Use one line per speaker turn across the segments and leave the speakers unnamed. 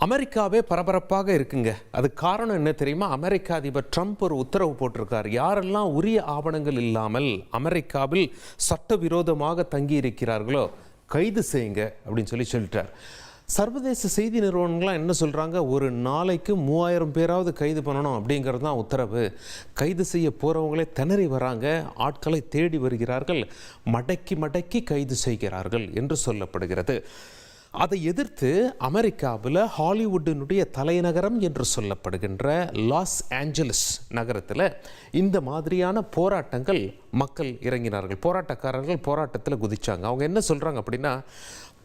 அமெரிக்காவே பரபரப்பாக இருக்குங்க. அது காரணம் என்ன தெரியுமா? அமெரிக்க அதிபர் ட்ரம்ப் ஒரு உத்தரவு போட்டிருக்கார். யாரெல்லாம் உரிய ஆவணங்கள் இல்லாமல் அமெரிக்காவில் சட்டவிரோதமாக தங்கி இருக்கிறார்களோ கைது செய்யுங்க அப்படின்னு சொல்லிட்டார். சர்வதேச செய்தி நிறுவனங்கள்லாம் என்ன சொல்கிறாங்க? ஒரு நாளைக்கு 3000 பேராவது கைது பண்ணணும் அப்படிங்கிறது தான் உத்தரவு. கைது செய்ய போகிறவங்களே திணறி வராங்க, ஆட்களை தேடி வருகிறார்கள், மடக்கி மடக்கி கைது செய்கிறார்கள் என்று சொல்லப்படுகிறது. அதை எதிர்த்து அமெரிக்காவில் ஹாலிவுட்டினுடைய தலைநகரம் என்று சொல்லப்படுகின்ற லாஸ் ஏஞ்சலஸ் நகரத்தில் இந்த மாதிரியான போராட்டங்கள் மக்கள் இறங்கினார்கள். போராட்டக்காரர்கள் போராட்டத்தில் குதிச்சாங்க. அவங்க என்ன சொல்கிறாங்க அப்படின்னா,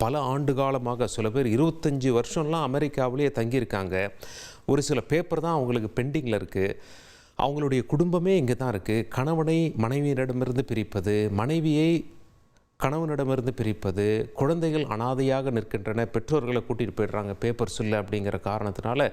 பல ஆண்டு காலமாக சில பேர் 25 வருஷம்லாம் அமெரிக்காவிலேயே தங்கியிருக்காங்க. ஒரு சில பேப்பர் தான் அவங்களுக்கு பெண்டிங்கில் இருக்குது. அவங்களுடைய குடும்பமே இங்கே தான் இருக்குது. கணவனை மனைவியிடமிருந்து பிரிப்பது, மனைவியை கணவனிடமிருந்து பிரிப்பது, குழந்தைகள் அனாதையாக நிற்கின்றன, பெற்றோர்களை கூட்டிகிட்டு போயிடுறாங்க பேப்பர்ஸ் இல்லை அப்படிங்கிற காரணத்தினால,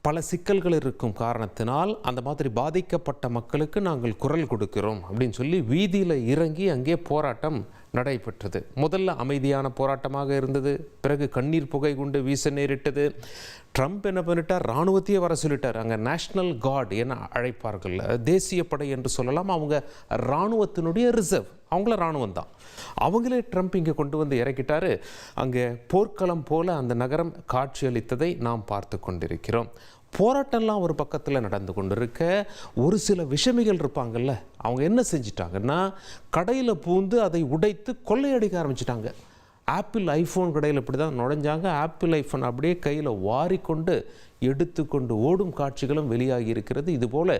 பல சிக்கல்கள் இருக்கும் காரணத்தினால் அந்த மாதிரி பாதிக்கப்பட்ட மக்களுக்கு நாங்கள் குரல் கொடுக்கிறோம் அப்படின்னு சொல்லி வீதியில் இறங்கி அங்கே போராட்டம் நடைபெற்றது. முதல்ல அமைதியான போராட்டமாக இருந்தது. பிறகு கண்ணீர் புகை குண்டு வீச நேரிட்டது. ட்ரம்ப் என்ன பண்ணிட்டார்? இராணுவத்தையே வர சொல்லிட்டார். அங்கே நேஷ்னல் கார்டு என அழைப்பார்கள், தேசிய படை என்று சொல்லலாம். அவங்க இராணுவத்தினுடைய ரிசர்வ், அவங்கள இராணுவம் தான். அவங்களே ட்ரம்ப் இங்கே கொண்டு வந்து இறக்கிட்டாரு. அங்கே போர்க்களம் போல அந்த நகரம் காட்சியளித்ததை நாம் பார்த்து கொண்டிருக்கிறோம். போராட்டம்லாம் ஒரு பக்கத்தில் நடந்து கொண்டிருக்க, ஒரு சில விஷமிகள் இருப்பாங்கல்ல, அவங்க என்ன செஞ்சிட்டாங்கன்னா, கடையில் பூந்து அதை உடைத்து கொள்ளையடிக்க ஆரம்பிச்சிட்டாங்க. ஆப்பிள் ஐஃபோன் கடையில் இப்படி தான் நுழைஞ்சாங்க. ஆப்பிள் ஐஃபோன் அப்படியே கையில் வாரிக்கொண்டு எடுத்துக்கொண்டு ஓடும் காட்சிகளும் வெளியாகி இருக்கிறது. இதுபோல்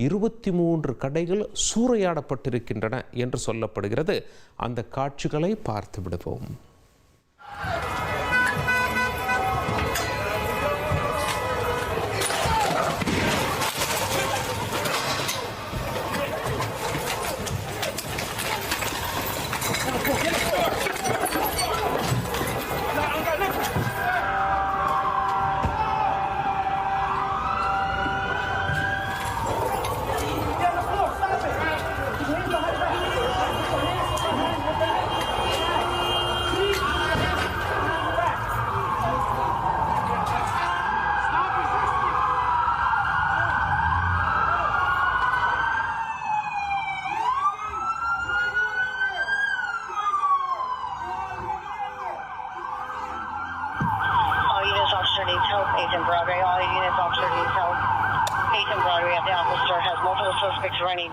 23 கடைகள் சூறையாடப்பட்டிருக்கின்றன என்று சொல்லப்படுகிறது. அந்த காட்சிகளை பார்த்து விடுவோம்.
Needs help. 8 Broadway. All units, officer needs help. 8 Broadway. The officer has multiple suspects running.